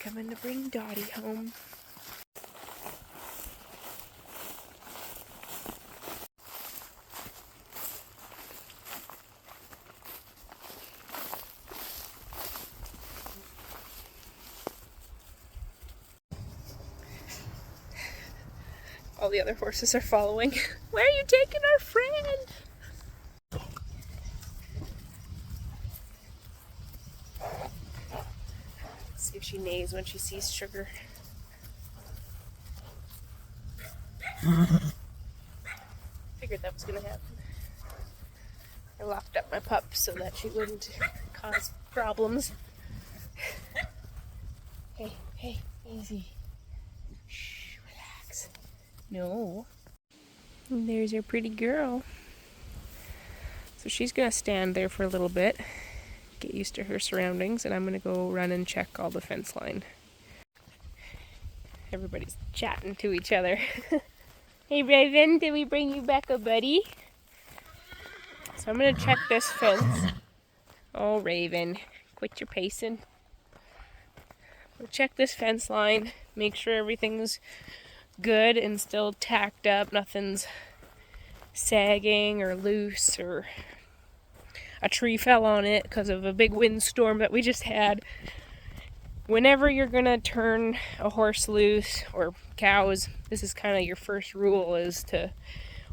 coming to bring Dottie home. All the other horses are following. Where are you taking our friend? Let's see if she neighs when she sees Sugar. Figured that was gonna happen. I locked up my pup so that she wouldn't cause problems. Hey, easy. Shh, relax. No. And there's your pretty girl. So she's gonna stand there for a little bit, get used to her surroundings, and I'm gonna go run and check all the fence line. Everybody's chatting to each other. Hey Raven, did we bring you back a buddy? So I'm gonna check this fence. Oh Raven, quit your pacing. We'll check this fence line, make sure everything's good and still tacked up, nothing's sagging or loose or a tree fell on it because of a big windstorm that we just had. Whenever you're gonna turn a horse loose or cows, this is kind of your first rule, is to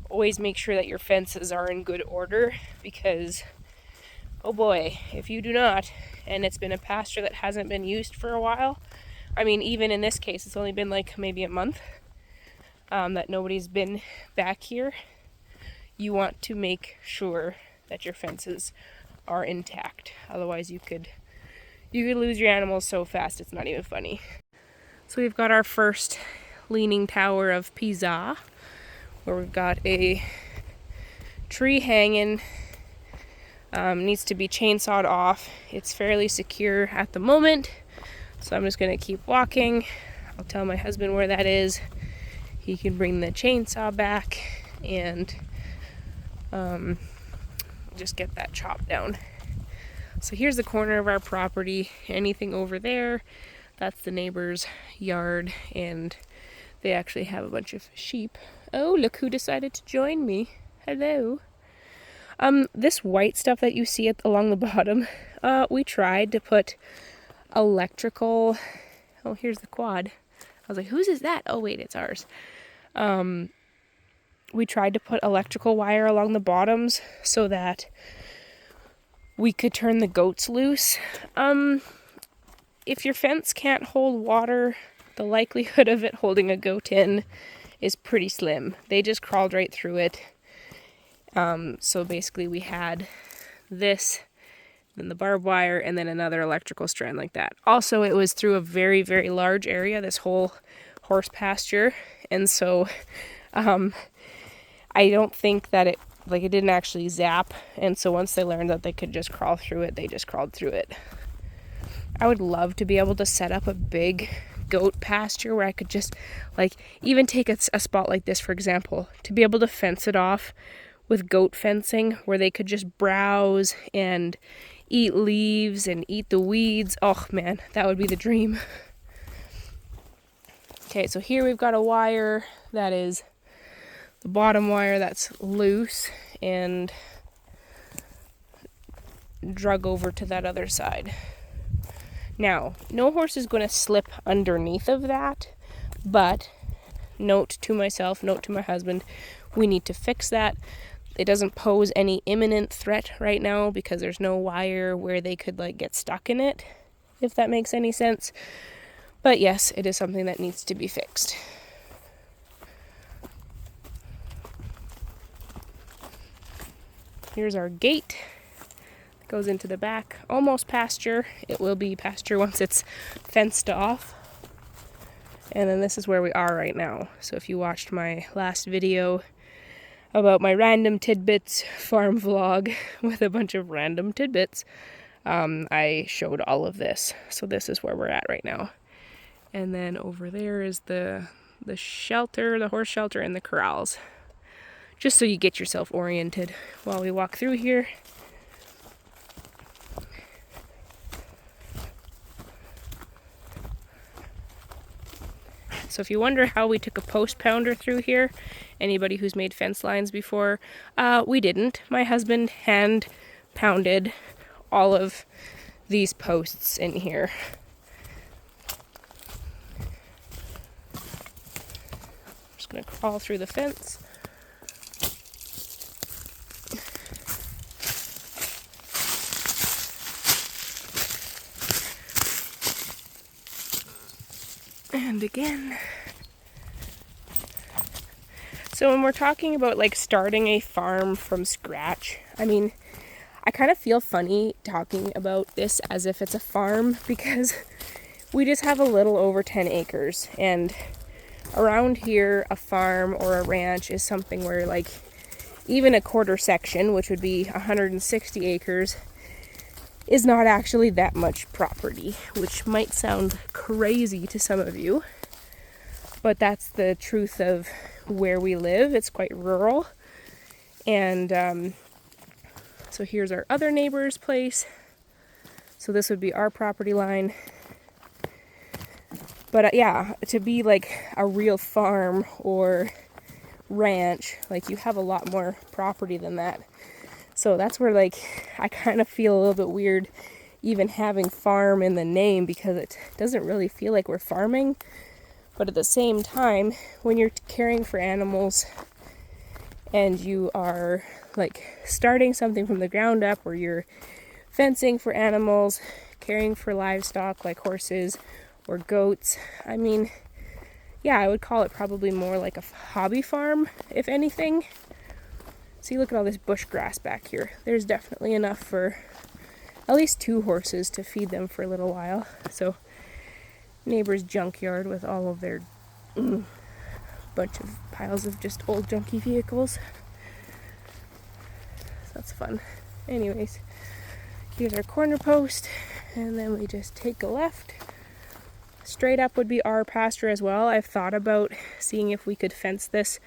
always make sure that your fences are in good order, because oh boy, if you do not, and it's been a pasture that hasn't been used for a while, I mean, even in this case, it's only been like maybe a month that nobody's been back here, you want to make sure that your fences are intact. Otherwise you could lose your animals so fast it's not even funny. So we've got our first leaning tower of Pisa, where we've got a tree hanging. Needs to be chainsawed off. It's fairly secure at the moment, so I'm just going to keep walking. I'll tell my husband where that is. He can bring the chainsaw back and just get that chopped down. So here's the corner of our property. Anything over there, that's the neighbor's yard, and they actually have a bunch of sheep. Oh, look who decided to join me. Hello. This white stuff that you see along the bottom, we tried to put electrical, oh, here's the quad. I was like, whose is that? Oh, wait, it's ours. We tried to put electrical wire along the bottoms so that we could turn the goats loose. If your fence can't hold water, the likelihood of it holding a goat in is pretty slim. They just crawled right through it. So basically we had this, then the barbed wire, and then another electrical strand like that. Also, it was through a very, very large area, this whole horse pasture, and so I don't think that it didn't actually zap, and so once they learned that they could just crawl through it, they just crawled through it. I would love to be able to set up a big goat pasture where I could just, even take a spot like this, for example, to be able to fence it off with goat fencing, where they could just browse and eat leaves and eat the weeds. Oh man, that would be the dream. Okay, so here we've got a wire that is the bottom wire that's loose and drug over to that other side. Now, no horse is going to slip underneath of that, but note to myself, note to my husband, we need to fix that. It doesn't pose any imminent threat right now because there's no wire where they could get stuck in it, if that makes any sense. But yes, it is something that needs to be fixed. Here's our gate. It goes into the back. Almost pasture. It will be pasture once it's fenced off. And then this is where we are right now. So if you watched my last video about my random tidbits farm vlog with a bunch of random tidbits, I showed all of this. So this is where we're at right now. And then over there is the shelter, the horse shelter, and the corrals. Just so you get yourself oriented while we walk through here. So if you wonder how we took a post pounder through here, anybody who's made fence lines before, we didn't. My husband hand pounded all of these posts in here. I'm just gonna crawl through the fence. And again. So when we're talking about like starting a farm from scratch, I mean, I kind of feel funny talking about this as if it's a farm because we just have a little over 10 acres. And around here, a farm or a ranch is something where like even a quarter section, which would be 160 acres, is not actually that much property, which might sound crazy to some of you, but that's the truth of where we live. It's quite rural. And so here's our other neighbor's place. So this would be our property line. But yeah, to be like a real farm or ranch, like you have a lot more property than that. So that's where like I kind of feel a little bit weird even having farm in the name because it doesn't really feel like we're farming. But at the same time, when you're caring for animals and you are like starting something from the ground up where you're fencing for animals, caring for livestock like horses or goats, I mean, yeah, I would call it probably more like a hobby farm, if anything. See, look at all this bush grass back here. There's definitely enough for at least 2 horses to feed them for a little while. So, neighbor's junkyard with all of their bunch of piles of just old junky vehicles. So that's fun. Anyways, here's our corner post, and then we just take a left. Straight up would be our pasture as well. I've thought about seeing if we could fence this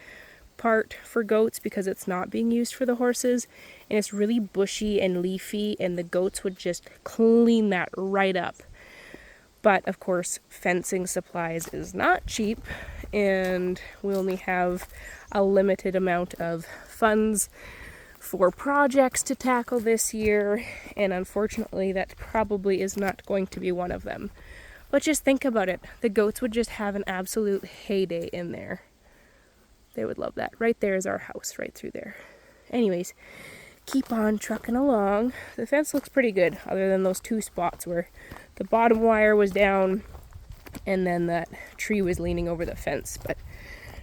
part for goats because it's not being used for the horses and it's really bushy and leafy and the goats would just clean that right up. But of course fencing supplies is not cheap and we only have a limited amount of funds for projects to tackle this year, and unfortunately that probably is not going to be one of them. But just think about it, the goats would just have an absolute heyday in there. They would love that. Right there is our house, right through there. Anyways, keep on trucking along. The fence looks pretty good, other than those 2 spots where the bottom wire was down and then that tree was leaning over the fence. But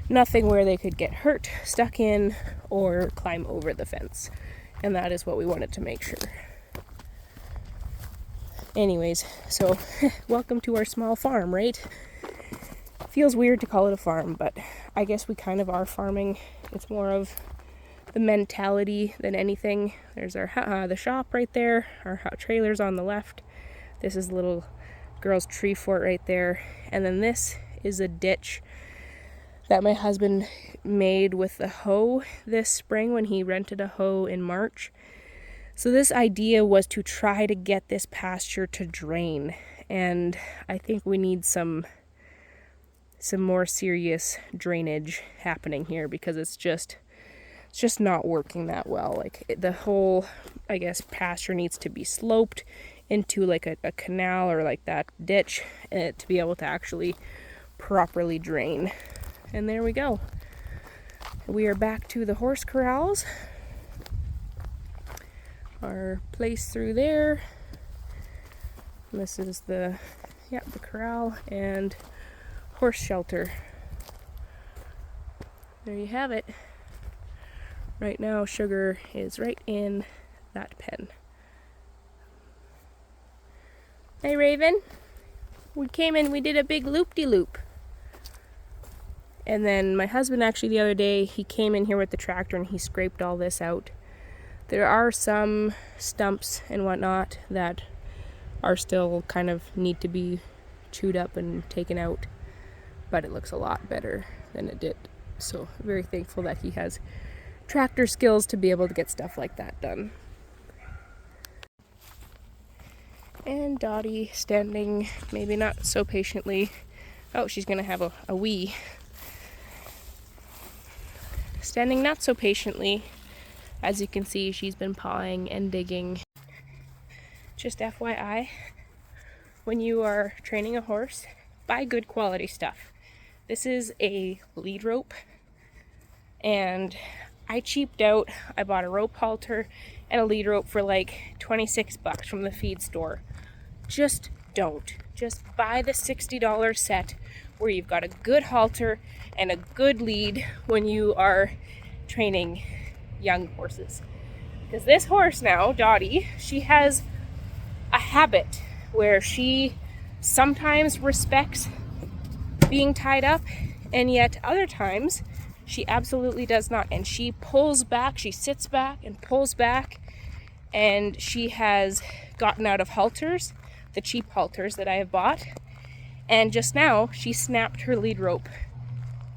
nothing where they could get hurt, stuck in, or climb over the fence. And that is what we wanted to make sure. Anyways, so welcome to our small farm, right? Feels weird to call it a farm, but I guess we kind of are farming. It's more of the mentality than anything. There's our the shop right there, our trailer's on the left. This is the little girl's tree fort right there. And then this is a ditch that my husband made with the hoe this spring when he rented a hoe in March. So this idea was to try to get this pasture to drain. And I think we need some more serious drainage happening here because it's just not working that well. Like the whole, I guess, pasture needs to be sloped into like a canal or like that ditch to be able to actually properly drain. And there we go. We are back to the horse corrals. Our place through there. And this is the corral and horse shelter. There you have it. Right now Sugar is right in that pen. Hey Raven, we came in, we did a big loop-de-loop. And then my husband actually the other day, he came in here with the tractor and he scraped all this out. There are some stumps and whatnot that are still kind of need to be chewed up and taken out. But it looks a lot better than it did. So very thankful that he has tractor skills to be able to get stuff like that done. And Dottie standing, maybe not so patiently, Oh, she's gonna have a wee. Standing not so patiently. As you can see, she's been pawing and digging. Just FYI, when you are training a horse, buy good quality stuff. This is a lead rope, and I cheaped out. I bought a rope halter and a lead rope for like 26 bucks from the feed store. Just don't. Just buy the $60 set where you've got a good halter and a good lead when you are training young horses. Because this horse now, Dottie, she has a habit where she sometimes respects being tied up, and yet other times she absolutely does not. And she pulls back, she sits back and pulls back, and she has gotten out of halters, the cheap halters that I have bought, and just now she snapped her lead rope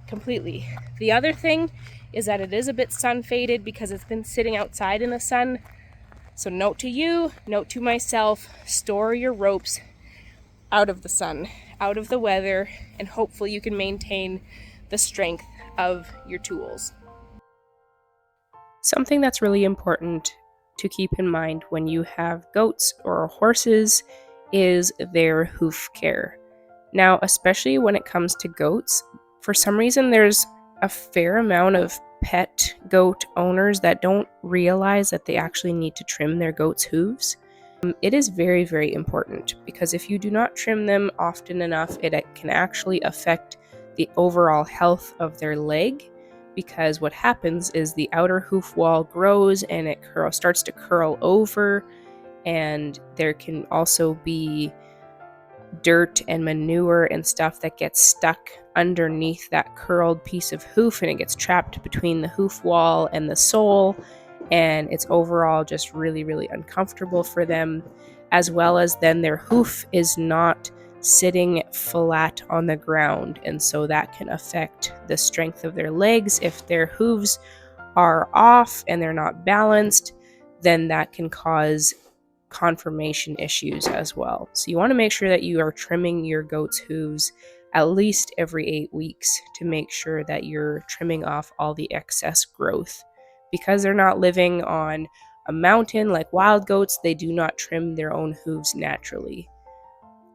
completely. The other thing is that it is a bit sun faded because it's been sitting outside in the sun. So note to you, note to myself, store your ropes out of the sun, out of the weather, and hopefully you can maintain the strength of your tools. Something that's really important to keep in mind when you have goats or horses is their hoof care. Now, especially when it comes to goats, for some reason there's a fair amount of pet goat owners that don't realize that they actually need to trim their goats' hooves. It is very, very important because if you do not trim them often enough, it can actually affect the overall health of their leg, because what happens is the outer hoof wall grows and it starts to curl over, and there can also be dirt and manure and stuff that gets stuck underneath that curled piece of hoof, and it gets trapped between the hoof wall and the sole, and it's overall just really, really uncomfortable for them, as well as then their hoof is not sitting flat on the ground, and so that can affect the strength of their legs. If their hooves are off and they're not balanced, then that can cause conformation issues as well. So you want to make sure that you are trimming your goat's hooves at least every 8 weeks to make sure that you're trimming off all the excess growth. Because they're not living on a mountain like wild goats, they do not trim their own hooves naturally.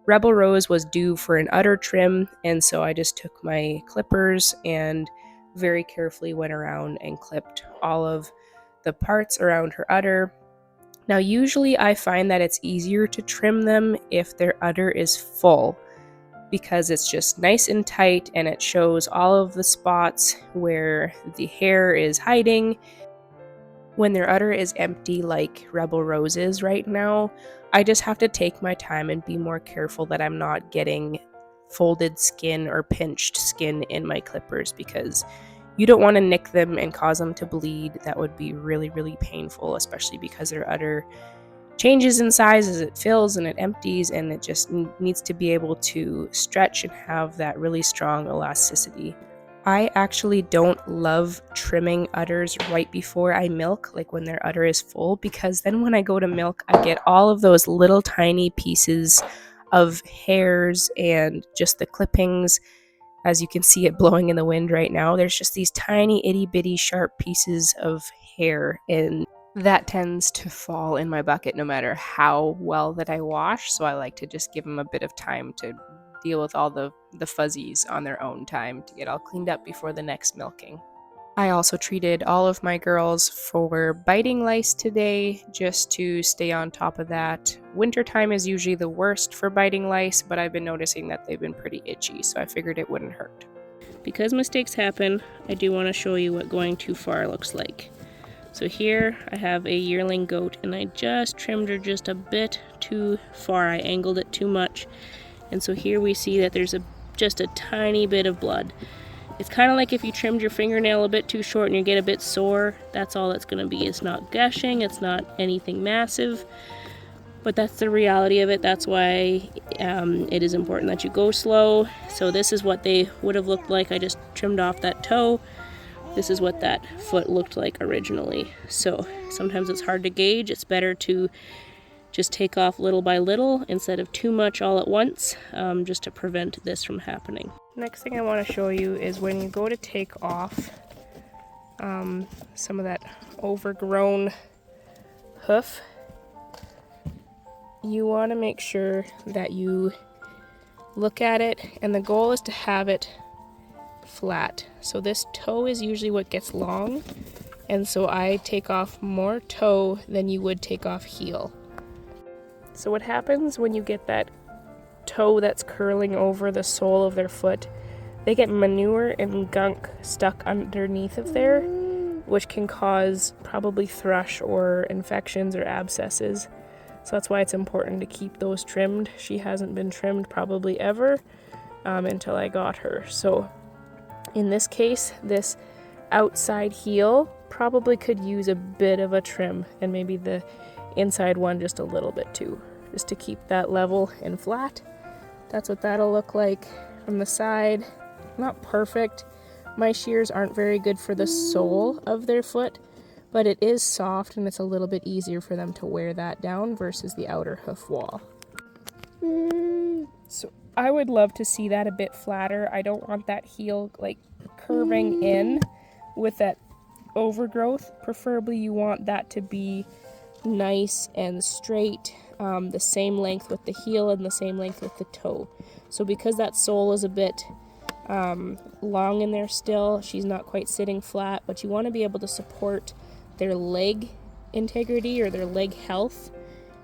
Rebel Rose was due for an udder trim, and so I just took my clippers and very carefully went around and clipped all of the parts around her udder. Now, usually I find that it's easier to trim them if their udder is full, because it's just nice and tight and it shows all of the spots where the hair is hiding. When their udder is empty like Rebel Rose is right now, I just have to take my time and be more careful that I'm not getting folded skin or pinched skin in my clippers, because you don't want to nick them and cause them to bleed. That would be really, really painful, especially because their udder changes in size as it fills and it empties, and it just needs to be able to stretch and have that really strong elasticity. I actually don't love trimming udders right before I milk, like when their udder is full, because then when I go to milk, I get all of those little tiny pieces of hairs and just the clippings. As you can see it blowing in the wind right now, there's just these tiny itty bitty sharp pieces of hair, and that tends to fall in my bucket no matter how well that I wash. So I like to just give them a bit of time to deal with all the fuzzies on their own time to get all cleaned up before the next milking. I also treated all of my girls for biting lice today, just to stay on top of that. Wintertime is usually the worst for biting lice, but I've been noticing that they've been pretty itchy, so I figured it wouldn't hurt. Because mistakes happen, I do want to show you what going too far looks like. So here I have a yearling goat, and I just trimmed her just a bit too far. I angled it too much, and so here we see that there's just a tiny bit of blood. It's kind of like if you trimmed your fingernail a bit too short and you get a bit sore. That's all it's going to be. It's not gushing, it's not anything massive, but that's the reality of it. That's why it is important that you go slow. So this is what they would have looked like. I just trimmed off that toe. This is what that foot looked like originally. So sometimes it's hard to gauge. It's better to just take off little by little instead of too much all at once, just to prevent this from happening. Next thing I want to show you is when you go to take off some of that overgrown hoof, you want to make sure that you look at it, and the goal is to have it flat. So this toe is usually what gets long, and so I take off more toe than you would take off heel. So what happens when you get that toe that's curling over the sole of their foot, they get manure and gunk stuck underneath of there, which can cause probably thrush or infections or abscesses. So that's why it's important to keep those trimmed. She hasn't been trimmed probably ever until I got her. So in this case, this outside heel probably could use a bit of a trim, and maybe the inside one just a little bit too, just to keep that level and flat. That's what that'll look like from the side. Not perfect. My shears aren't very good for the sole of their foot, but it is soft and it's a little bit easier for them to wear that down versus the outer hoof wall. So I would love to see that a bit flatter. I don't want that heel like curving in with that overgrowth. Preferably you want that to be nice and straight, the same length with the heel and the same length with the toe. So because that sole is a bit long in there still, she's not quite sitting flat, but you want to be able to support their leg integrity or their leg health,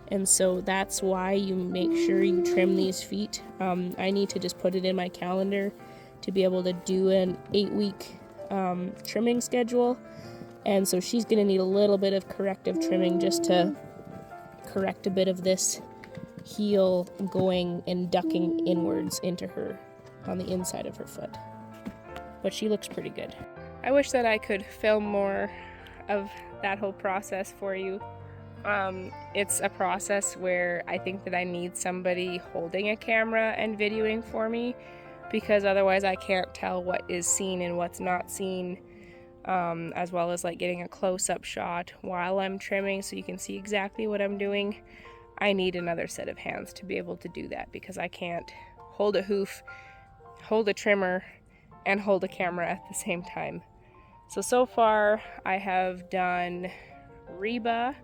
and so that's why you make sure you trim these feet. I need to just put it in my calendar to be able to do an 8-week trimming schedule, and so she's going to need a little bit of corrective trimming just to correct a bit of this heel going and ducking inwards into her on the inside of her foot. But she looks pretty good. I wish that I could film more of that whole process for you. It's a process where I think that I need somebody holding a camera and videoing for me, because otherwise I can't tell what is seen and what's not seen, as well as like getting a close-up shot while I'm trimming so you can see exactly what I'm doing. I need another set of hands to be able to do that, because I can't hold a hoof, hold a trimmer, and hold a camera at the same time. So far I have done Reba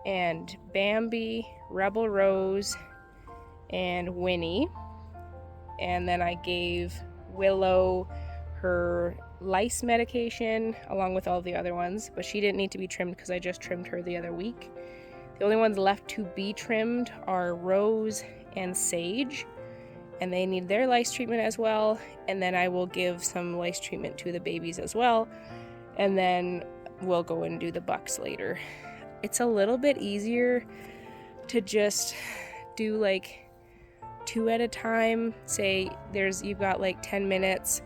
and Bambi, Rebel Rose, and Winnie. And then I gave Willow her lice medication along with all the other ones, but she didn't need to be trimmed because I just trimmed her the other week. The only ones left to be trimmed are Rose and Sage, and they need their lice treatment as well. And then I will give some lice treatment to the babies as well, and then we'll go and do the bucks later. It's a little bit easier to just do like 2 at a time. Say you've got like 10 minutes,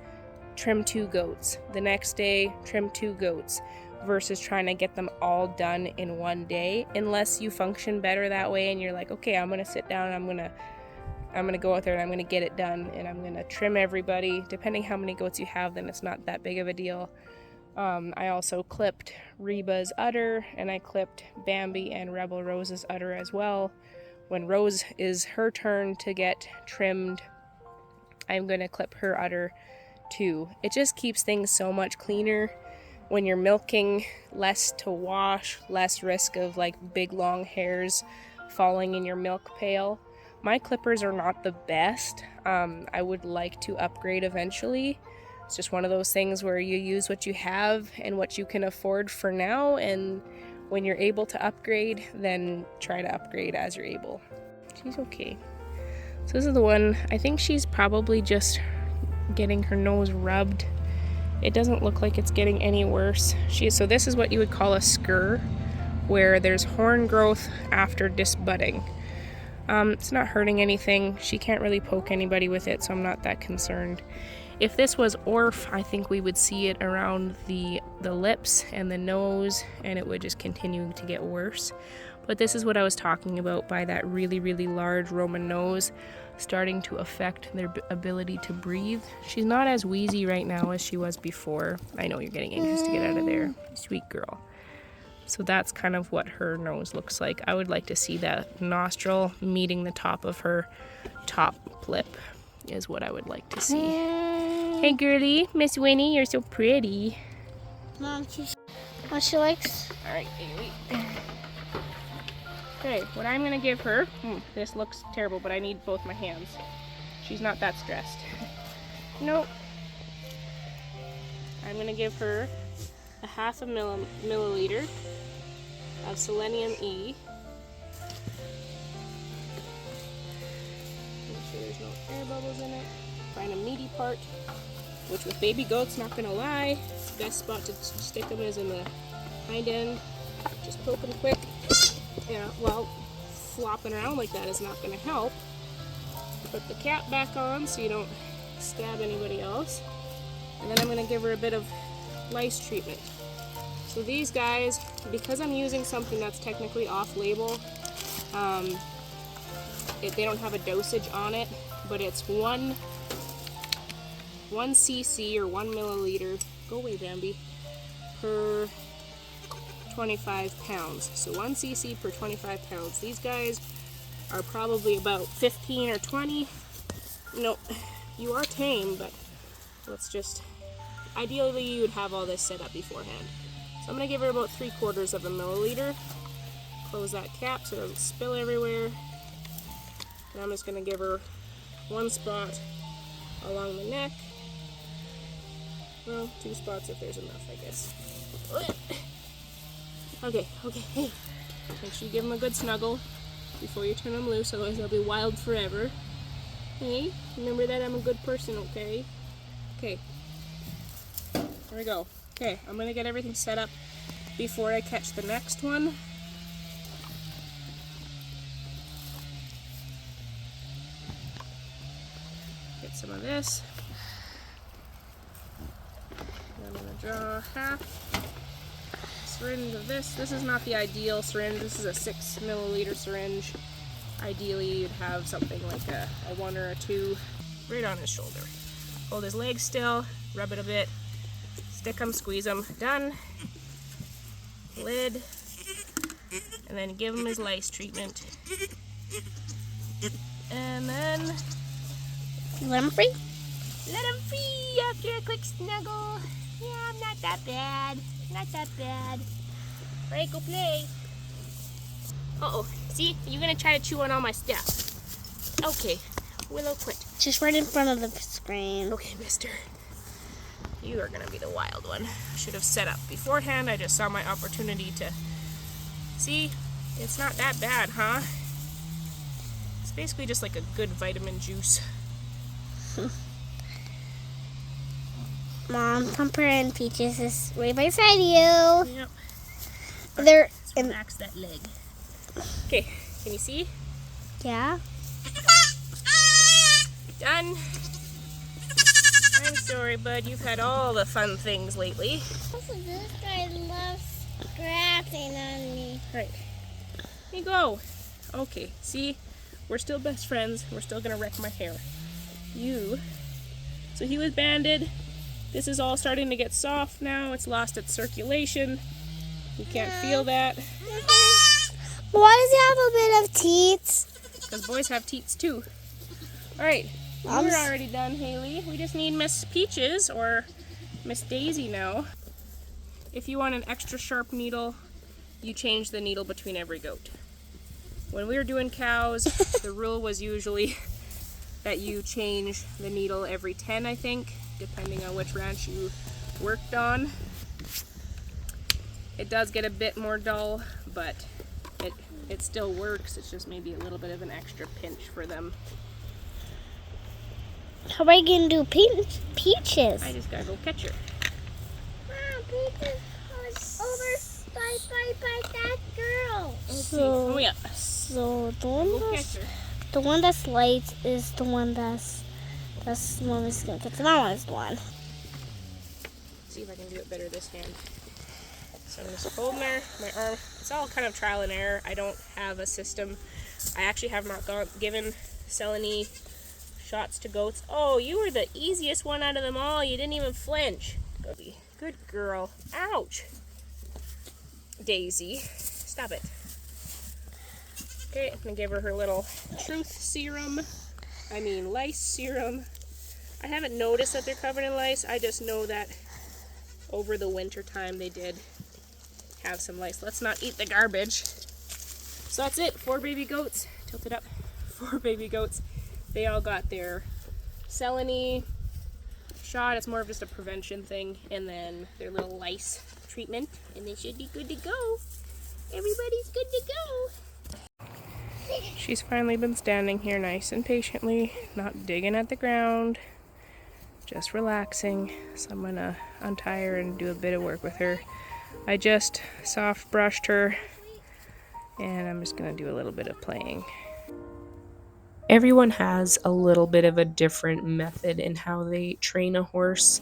trim 2 goats. The next day, trim 2 goats, versus trying to get them all done in one day, unless you function better that way and you're like, okay, I'm gonna sit down and I'm gonna go out there and I'm gonna get it done, and I'm gonna trim everybody. Depending how many goats you have, then it's not that big of a deal. I also clipped Reba's udder, and I clipped Bambi and Rebel Rose's udder as well. When Rose is her turn to get trimmed, I'm going to clip her udder too. It just keeps things so much cleaner when you're milking, less to wash, less risk of like big long hairs falling in your milk pail. My clippers are not the best. I would like to upgrade eventually. It's just one of those things where you use what you have and what you can afford for now, and when you're able to upgrade, then try to upgrade as you're able. She's okay. So this is the one, I think she's probably just getting her nose rubbed. It doesn't look like it's getting any worse. So this is what you would call a scur, where there's horn growth after disbudding. It's not hurting anything. She can't really poke anybody with it, so I'm not that concerned. If this was Orf, I think we would see it around the lips and the nose, and it would just continue to get worse. But this is what I was talking about by that really, really large Roman nose starting to affect their ability to breathe. She's not as wheezy right now as she was before. I know you're getting anxious to get out of there. Sweet girl. So that's kind of what her nose looks like. I would like to see that nostril meeting the top of her top lip is what I would like to see. Hey girlie, Miss Winnie, you're so pretty. Mom, what she likes? All right, Haley. Okay, what I'm gonna give her, this looks terrible, but I need both my hands. She's not that stressed. Nope. I'm gonna give her a 0.5 milliliter of selenium E. Make sure there's no air bubbles in it. Find a meaty part, which with baby goats, not gonna lie, the best spot to stick them is in the hind end. Just poke them quick. Yeah, well, flopping around like that is not gonna help. Put the cap back on so you don't stab anybody else. And then I'm gonna give her a bit of lice treatment. So these guys, because I'm using something that's technically off-label, they don't have a dosage on it, but it's 1 cc or 1 milliliter, go away Bambi, per 25 pounds. So 1 cc per 25 pounds. These guys are probably about 15 or 20. No, you are tame, but let's just, ideally you would have all this set up beforehand. So I'm going to give her about 3/4 of a milliliter. Close that cap so it doesn't spill everywhere. And I'm just going to give her 1 spot along the neck. Well, 2 spots if there's enough, I guess. Okay, hey. Make sure you give them a good snuggle before you turn them loose, otherwise they'll be wild forever. Hey, remember that I'm a good person, okay? Okay. There we go. Okay, I'm gonna get everything set up before I catch the next one. Get some of this. I'm gonna draw half syringe of this. This is not the ideal syringe. This is a 6 milliliter syringe. Ideally, you'd have something like a 1 or a 2 right on his shoulder. Hold his leg still, rub it a bit, stick him, squeeze him. Done. Lid. And then give him his lice treatment. And then Let him free? let him free after a quick snuggle. Yeah, I'm not that bad. Not that bad. Right, go play. Uh-oh. See? You're gonna try to chew on all my stuff. Okay. Willow, quit. Just right in front of the screen. Okay, mister. You are gonna be the wild one. Should have set up beforehand. I just saw my opportunity to... See? It's not that bad, huh? It's basically just like a good vitamin juice. Mom, Pumper and Peaches is right beside you. Yep. They're Let's relax that leg. Okay, can you see? Yeah. Done. I'm sorry, bud. You've had all the fun things lately. Also, this guy loves scratching on me. Right. Here you go. Okay, see? We're still best friends. We're still gonna wreck my hair. So he was banded. This is all starting to get soft now. It's lost its circulation. You can't feel that. Why does he have a bit of teeth? Because boys have teats too. Alright, we're already done, Haley. We just need Miss Peaches or Miss Daisy now. If you want an extra sharp needle, you change the needle between every goat. When we were doing cows, the rule was usually that you change the needle every 10, I think, depending on which ranch you worked on. It does get a bit more dull, but it still works. It's just maybe a little bit of an extra pinch for them. How are you going to do Peaches? I just gotta go catch her. Mom, Peaches was over by that girl. Oh yeah. So Go catch her. the one that's light is the one that's Mommy's going to catch. The mom is the one. See if I can do it better this hand. So I'm just holding her, my arm. It's all kind of trial and error. I don't have a system. I actually have not given Selene shots to goats. Oh, you were the easiest one out of them all. You didn't even flinch. Good girl. Ouch. Daisy. Stop it. Okay, I'm gonna give her little truth serum. Lice serum. I haven't noticed that they're covered in lice. I just know that over the winter time they did have some lice. Let's not eat the garbage. So that's it. 4 baby goats. Tilt it up. 4 baby goats. They all got their Selene shot. It's more of just a prevention thing. And then their little lice treatment. And they should be good to go. Everybody's good to go. She's finally been standing here nice and patiently, not digging at the ground, just relaxing. So I'm gonna untie her and do a bit of work with her. I just soft brushed her, and I'm just gonna do a little bit of playing. Everyone has a little bit of a different method in how they train a horse.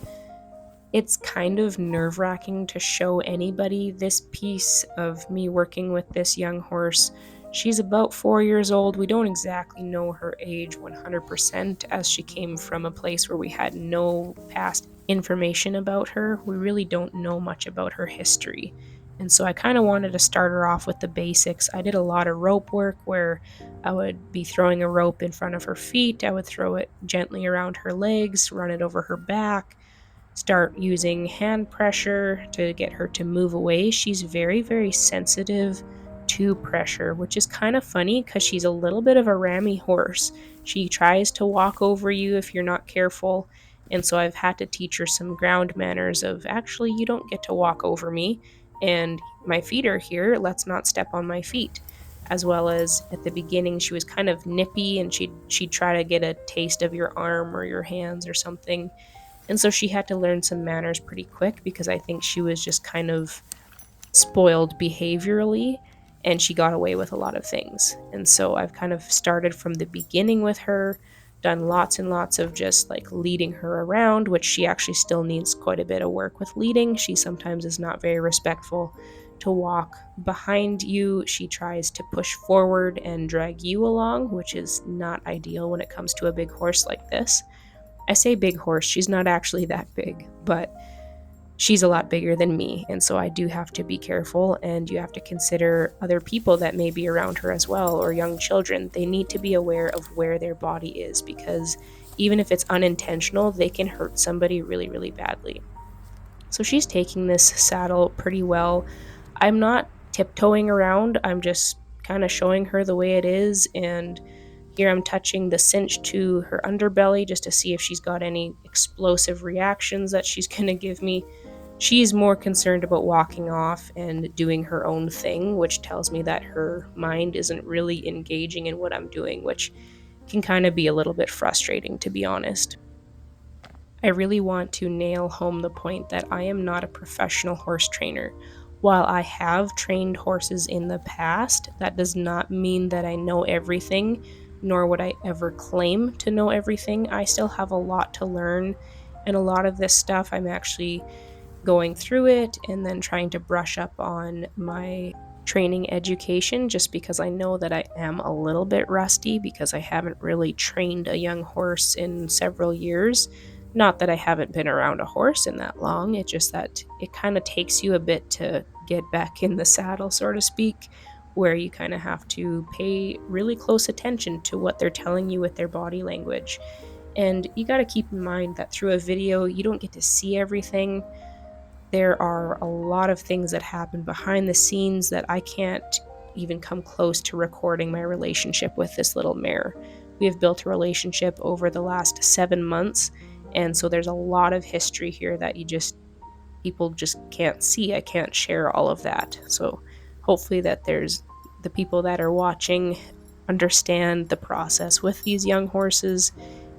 It's kind of nerve-wracking to show anybody this piece of me working with this young horse. She's about 4 years old. We don't exactly know her age 100% as she came from a place where we had no past information about her. We really don't know much about her history. And so I kind of wanted to start her off with the basics. I did a lot of rope work where I would be throwing a rope in front of her feet. I would throw it gently around her legs, run it over her back, start using hand pressure to get her to move away. She's very, very sensitive to pressure, which is kind of funny because she's a little bit of a rammy horse. She tries to walk over you if you're not careful. And so I've had to teach her some ground manners of actually, you don't get to walk over me. And my feet are here. Let's not step on my feet. As well as at the beginning, she was kind of nippy and she'd try to get a taste of your arm or your hands or something. And so she had to learn some manners pretty quick because I think she was just kind of spoiled behaviorally and she got away with a lot of things. And so I've kind of started from the beginning with her, done lots and lots of just like leading her around, which she actually still needs quite a bit of work with leading. She sometimes is not very respectful to walk behind you. She tries to push forward and drag you along, which is not ideal when it comes to a big horse like this. I say big horse, she's not actually that big, but she's a lot bigger than me. And so I do have to be careful, and you have to consider other people that may be around her as well, or young children. They need to be aware of where their body is because even if it's unintentional, they can hurt somebody really, really badly. So she's taking this saddle pretty well. I'm not tiptoeing around, I'm just kind of showing her the way it is. And here I'm touching the cinch to her underbelly just to see if she's got any explosive reactions that she's going to give me. She's more concerned about walking off and doing her own thing, which tells me that her mind isn't really engaging in what I'm doing, which can kind of be a little bit frustrating, to be honest. I really want to nail home the point that I am not a professional horse trainer. While I have trained horses in the past, that does not mean that I know everything, nor would I ever claim to know everything. I still have a lot to learn, and a lot of this stuff I'm actually going through it and then trying to brush up on my training education just because I know that I am a little bit rusty because I haven't really trained a young horse in several years. Not that I haven't been around a horse in that long, it's just that it kind of takes you a bit to get back in the saddle, so to speak, where you kind of have to pay really close attention to what they're telling you with their body language. And you got to keep in mind that through a video, you don't get to see everything. There are a lot of things that happen behind the scenes that I can't even come close to recording my relationship with this little mare. We have built a relationship over the last 7 months, and so there's a lot of history here that people just can't see. I can't share all of that. So hopefully that there's the people that are watching understand the process with these young horses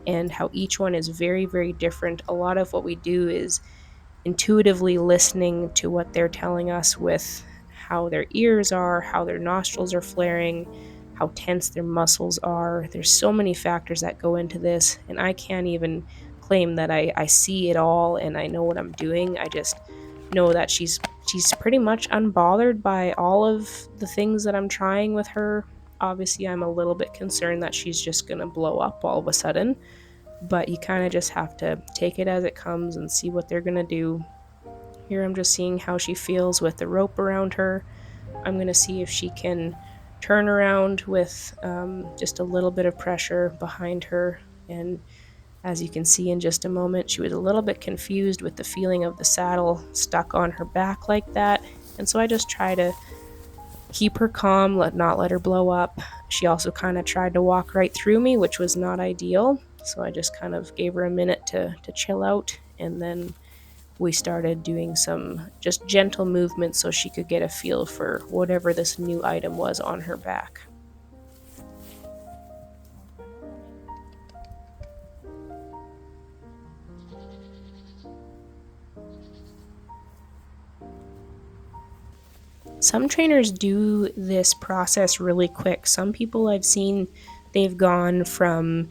and how each one is very, very different. A lot of what we do is intuitively listening to what they're telling us with how their ears are, how their nostrils are flaring, how tense their muscles are. There's so many factors that go into this, and I can't even claim that I see it all and I know what I'm doing. I just know that she's pretty much unbothered by all of the things that I'm trying with her. Obviously, I'm a little bit concerned that she's just going to blow up all of a sudden, but you kind of just have to take it as it comes and see what they're going to do. Here I'm just seeing how she feels with the rope around her. I'm going to see if she can turn around with just a little bit of pressure behind her. And as you can see in just a moment, she was a little bit confused with the feeling of the saddle stuck on her back like that. And so I just try to keep her calm, not let her blow up. She also kind of tried to walk right through me, which was not ideal. So I just kind of gave her a minute to chill out, and then we started doing some just gentle movements so she could get a feel for whatever this new item was on her back. Some trainers do this process really quick. Some people I've seen, they've gone from,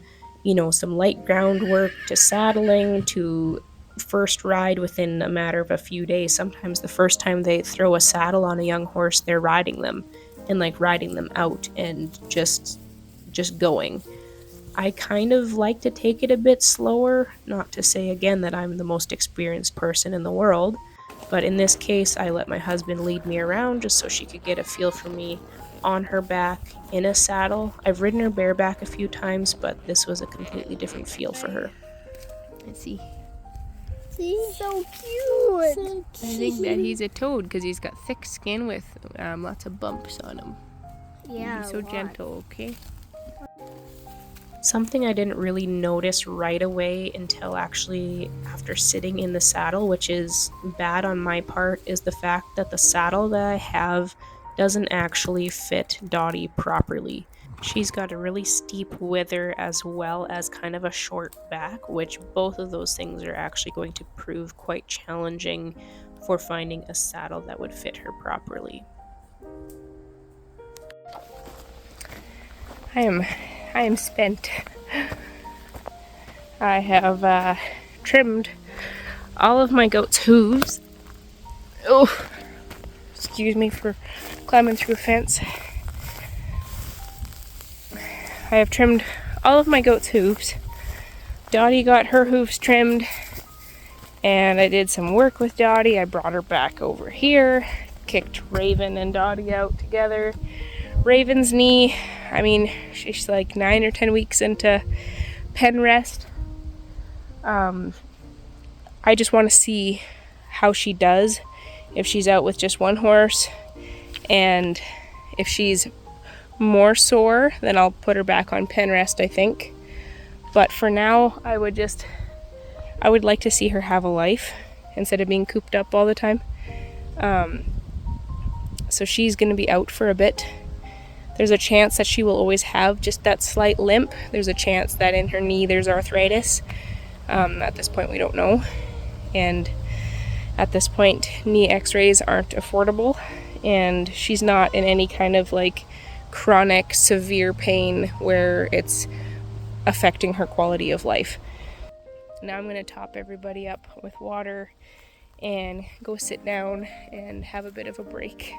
some light groundwork to saddling to first ride within a matter of a few days. Sometimes the first time they throw a saddle on a young horse, they're riding them and like riding them out and just going. I kind of like to take it a bit slower, not to say again that I'm the most experienced person in the world, but in this case I let my husband lead me around just so she could get a feel for me on her back in a saddle. I've ridden her bareback a few times, but this was a completely different feel for her. Let's see. See? So cute. So I think that he's a toad because he's got thick skin with lots of bumps on him. Yeah. He's so gentle, okay? Something I didn't really notice right away until actually after sitting in the saddle, which is bad on my part, is the fact that the saddle that I have doesn't actually fit Dottie properly. She's got a really steep wither as well as kind of a short back, which both of those things are actually going to prove quite challenging for finding a saddle that would fit her properly. I am spent. I have trimmed all of my goat's hooves. Oh, excuse me for climbing through a fence. I have trimmed all of my goat's hooves. Dottie got her hooves trimmed, and I did some work with Dottie. I brought her back over here, kicked Raven and Dottie out together. Raven's knee, she's like 9 or 10 weeks into pen rest. I just want to see how she does if she's out with just one horse, and if she's more sore, then I'll put her back on pen rest, I think. But for now, I would like to see her have a life instead of being cooped up all the time. So she's going to be out for a bit. There's a chance that she will always have just that slight limp. There's a chance that in her knee there's arthritis. At this point, we don't know. And at this point, knee x-rays aren't affordable. And she's not in any kind of like chronic, severe pain where it's affecting her quality of life. Now I'm going to top everybody up with water and go sit down and have a bit of a break.